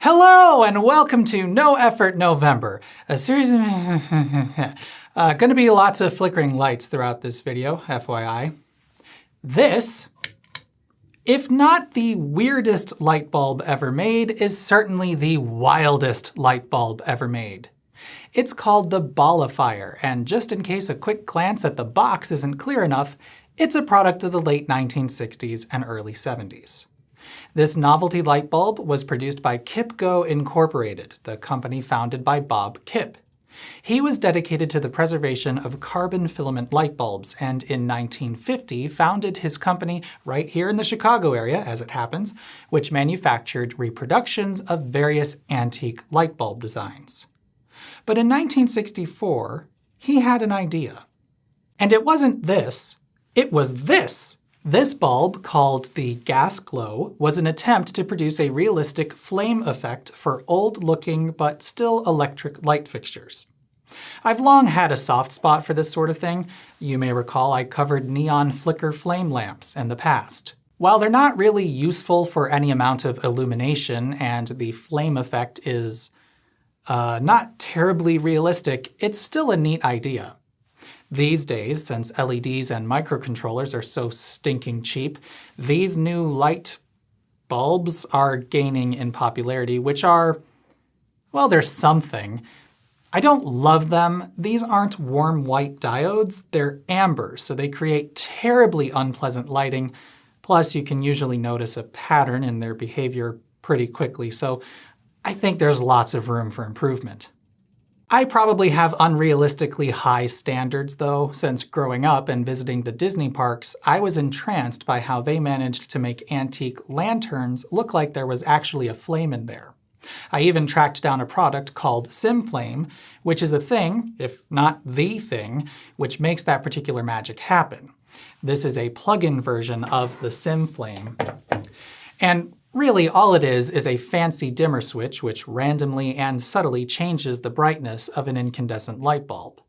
Hello and welcome to No Effort November, a series of gonna be lots of flickering lights throughout this video, FYI. This, if not the weirdest light bulb ever made, is certainly the wildest light bulb ever made. It's called the Ballifier, and just in case a quick glance at the box isn't clear enough, it's a product of the late 1960s and early 70s. This novelty light bulb was produced by KipGo Incorporated, the company founded by Bob Kipp. He was dedicated to the preservation of carbon filament light bulbs, and in 1950 founded his company right here in the Chicago area, as it happens, which manufactured reproductions of various antique light bulb designs. But in 1964, he had an idea. And it wasn't this, it was this! This bulb, called the Gas Glow, was an attempt to produce a realistic flame effect for old-looking but still electric light fixtures. I've long had a soft spot for this sort of thing. You may recall I covered neon flicker flame lamps in the past. While they're not really useful for any amount of illumination and the flame effect is not terribly realistic, it's still a neat idea. These days, since LEDs and microcontrollers are so stinking cheap, these new light bulbs are gaining in popularity, which are, well, they're something. I don't love them. These aren't warm white diodes, they're amber, so they create terribly unpleasant lighting. Plus, you can usually notice a pattern in their behavior pretty quickly, so I think there's lots of room for improvement. I probably have unrealistically high standards though, since growing up and visiting the Disney parks, I was entranced by how they managed to make antique lanterns look like there was actually a flame in there. I even tracked down a product called SimFlame, which is a thing, if not the thing, which makes that particular magic happen. This is a plug-in version of the SimFlame. And really, all it is a fancy dimmer switch which randomly and subtly changes the brightness of an incandescent light bulb.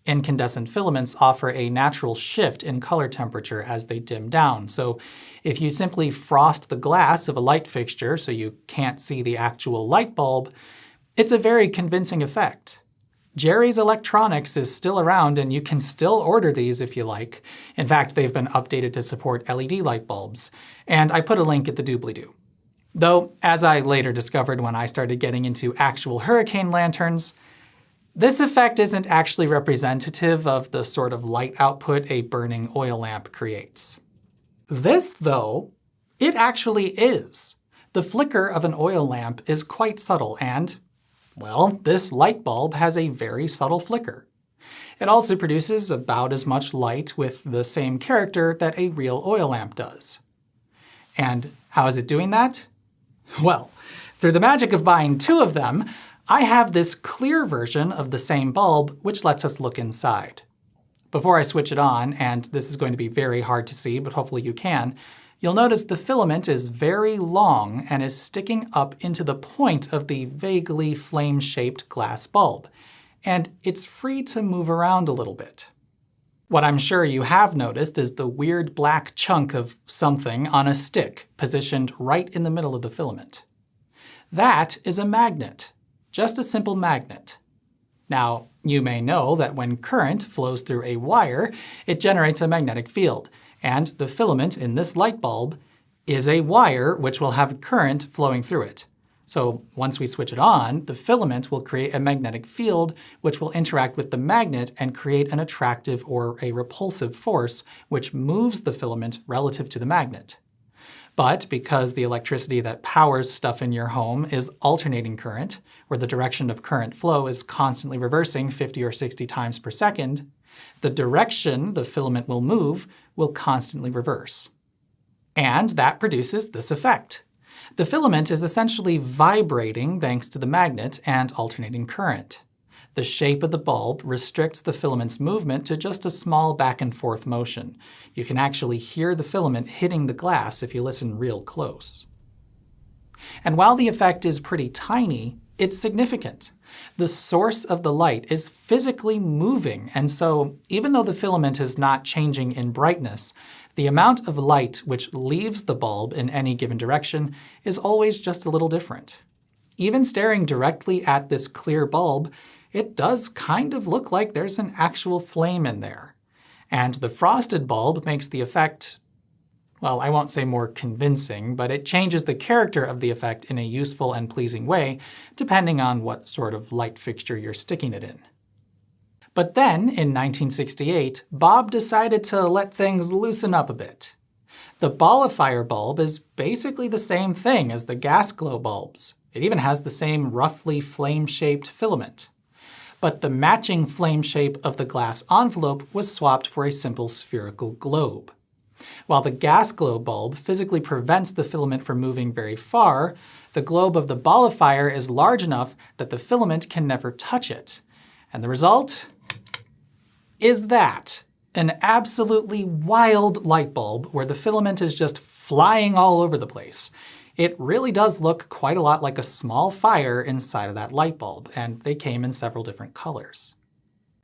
Incandescent filaments offer a natural shift in color temperature as they dim down, so if you simply frost the glass of a light fixture so you can't see the actual light bulb, it's a very convincing effect. Jerry's Electronics is still around and you can still order these if you like. In fact, they've been updated to support LED light bulbs, and I put a link at the doobly-doo. Though, as I later discovered when I started getting into actual hurricane lanterns, this effect isn't actually representative of the sort of light output a burning oil lamp creates. This, though, it actually is. The flicker of an oil lamp is quite subtle and, well, this light bulb has a very subtle flicker. It also produces about as much light with the same character that a real oil lamp does. And how is it doing that? Well, through the magic of buying two of them, I have this clear version of the same bulb which lets us look inside. Before I switch it on, and this is going to be very hard to see, but hopefully you can, you'll notice the filament is very long and is sticking up into the point of the vaguely flame-shaped glass bulb, and it's free to move around a little bit. What I'm sure you have noticed is the weird black chunk of something on a stick positioned right in the middle of the filament. That is a magnet. Just a simple magnet. Now, you may know that when current flows through a wire, it generates a magnetic field, and the filament in this light bulb is a wire which will have current flowing through it. So once we switch it on, the filament will create a magnetic field which will interact with the magnet and create an attractive or a repulsive force which moves the filament relative to the magnet. But because the electricity that powers stuff in your home is alternating current, where the direction of current flow is constantly reversing 50 or 60 times per second, the direction the filament will move will constantly reverse. And that produces this effect. The filament is essentially vibrating thanks to the magnet and alternating current. The shape of the bulb restricts the filament's movement to just a small back and forth motion. You can actually hear the filament hitting the glass if you listen real close. And while the effect is pretty tiny, it's significant. The source of the light is physically moving, and so even though the filament is not changing in brightness, the amount of light which leaves the bulb in any given direction is always just a little different. even staring directly at this clear bulb, it does kind of look like there's an actual flame in there. And the frosted bulb makes the effect, well, I won't say more convincing, but it changes the character of the effect in a useful and pleasing way, depending on what sort of light fixture you're sticking it in. But then, in 1968, Bob decided to let things loosen up a bit. The Ballifier bulb is basically the same thing as the gas glow bulbs. It even has the same roughly flame-shaped filament. But the matching flame shape of the glass envelope was swapped for a simple spherical globe. While the gas glow bulb physically prevents the filament from moving very far, the globe of the Ballifier is large enough that the filament can never touch it. And the result is that. An absolutely wild light bulb where the filament is just flying all over the place. It really does look quite a lot like a small fire inside of that light bulb, and they came in several different colors.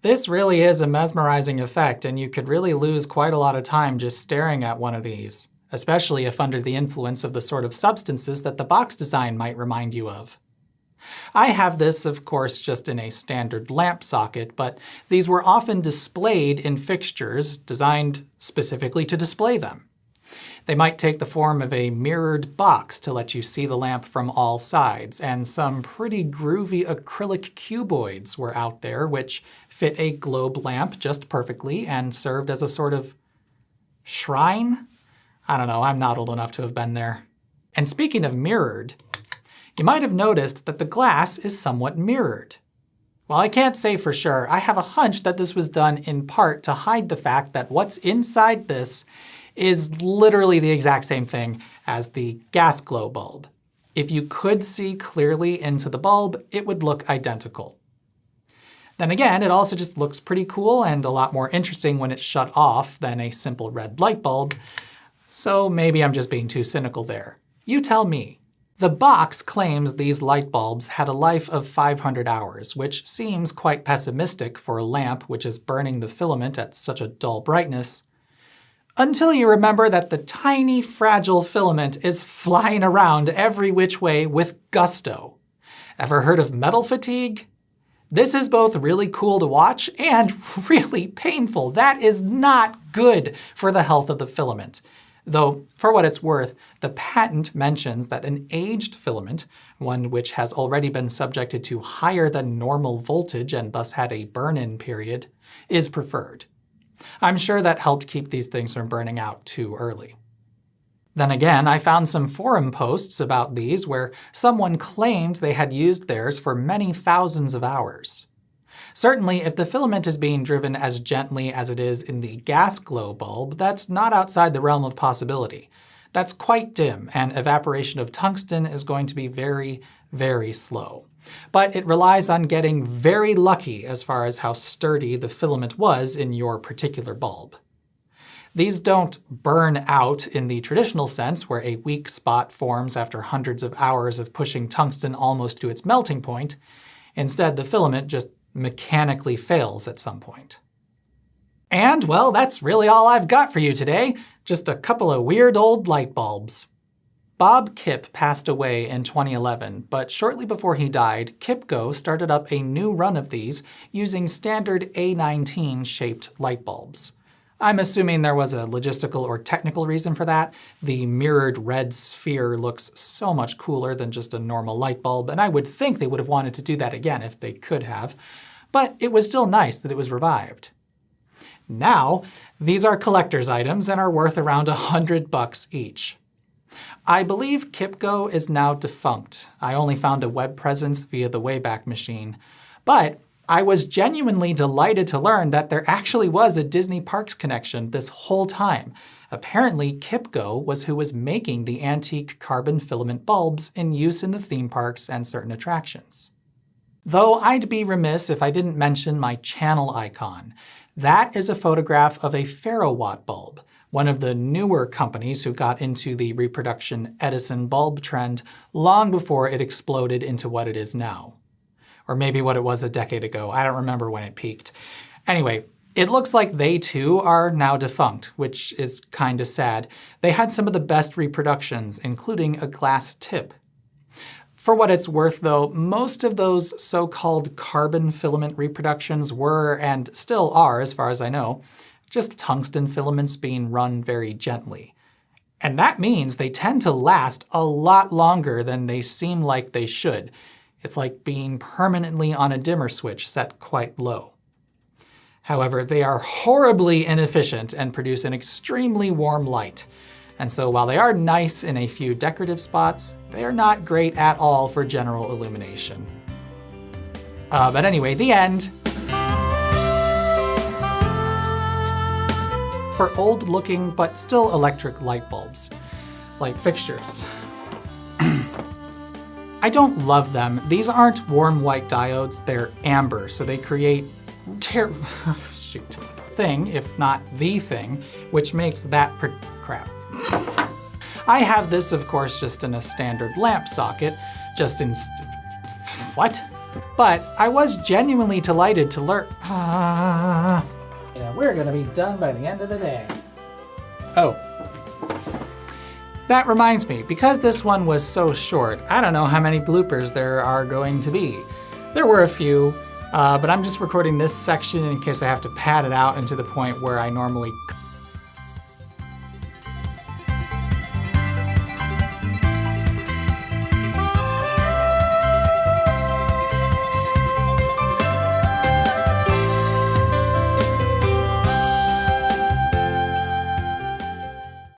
This really is a mesmerizing effect, and you could really lose quite a lot of time just staring at one of these, especially if under the influence of the sort of substances that the box design might remind you of. I have this, of course, just in a standard lamp socket, but these were often displayed in fixtures designed specifically to display them. They might take the form of a mirrored box to let you see the lamp from all sides, and some pretty groovy acrylic cuboids were out there which fit a globe lamp just perfectly and served as a sort of shrine? I don't know, I'm not old enough to have been there. And speaking of mirrored, you might have noticed that the glass is somewhat mirrored. While I can't say for sure, I have a hunch that this was done in part to hide the fact that what's inside this is literally the exact same thing as the gas glow bulb. If you could see clearly into the bulb, it would look identical. Then again, it also just looks pretty cool and a lot more interesting when it's shut off than a simple red light bulb, so maybe I'm just being too cynical there. You tell me. The box claims these light bulbs had a life of 500 hours, which seems quite pessimistic for a lamp which is burning the filament at such a dull brightness. Until you remember that the tiny, fragile filament is flying around every which way with gusto. Ever heard of metal fatigue? This is both really cool to watch and really painful. That is not good for the health of the filament. Though, for what it's worth, the patent mentions that an aged filament, one which has already been subjected to higher than normal voltage and thus had a burn-in period, is preferred. I'm sure that helped keep these things from burning out too early. Then again, I found some forum posts about these where someone claimed they had used theirs for many thousands of hours. Certainly, if the filament is being driven as gently as it is in the gas glow bulb, that's not outside the realm of possibility. That's quite dim, and evaporation of tungsten is going to be very, very slow. But it relies on getting very lucky as far as how sturdy the filament was in your particular bulb. These don't burn out in the traditional sense, where a weak spot forms after hundreds of hours of pushing tungsten almost to its melting point. Instead, the filament just mechanically fails at some point. And, well, that's really all I've got for you today. Just a couple of weird old light bulbs. Bob Kipp passed away in 2011, but shortly before he died, KIPCO started up a new run of these using standard A19-shaped light bulbs. I'm assuming there was a logistical or technical reason for that. The mirrored red sphere looks so much cooler than just a normal light bulb, and I would think they would have wanted to do that again if they could have. But it was still nice that it was revived. Now, these are collector's items and are worth around $100 each. I believe KIPCO is now defunct. I only found a web presence via the Wayback Machine. But I was genuinely delighted to learn that there actually was a Disney Parks connection this whole time. Apparently, KIPCO was who was making the antique carbon filament bulbs in use in the theme parks and certain attractions. Though I'd be remiss if I didn't mention my channel icon. That is a photograph of a Ferrowatt bulb, one of the newer companies who got into the reproduction Edison bulb trend long before it exploded into what it is now. Or maybe what it was a decade ago. I don't remember when it peaked. Anyway, it looks like they too are now defunct, which is kinda sad. They had some of the best reproductions, including a glass tip. For what it's worth though, most of those so-called carbon filament reproductions were, and still are as far as I know, just tungsten filaments being run very gently. And that means they tend to last a lot longer than they seem like they should. It's like being permanently on a dimmer switch set quite low. However, they are horribly inefficient and produce an extremely warm light. And so while they are nice in a few decorative spots, they are not great at all for general illumination. But anyway, the end. For old-looking but still electric light bulbs, like fixtures. I don't love them. These aren't warm white diodes, they're amber, so they create thing, if not the thing, which makes that crap. I have this, of course, just in a standard lamp socket, just in what? But I was genuinely delighted to learn. Yeah, we're gonna be done by the end of the day. Oh. That reminds me, because this one was so short, I don't know how many bloopers there are going to be. There were a few, but I'm just recording this section in case I have to pad it out into the point where I normally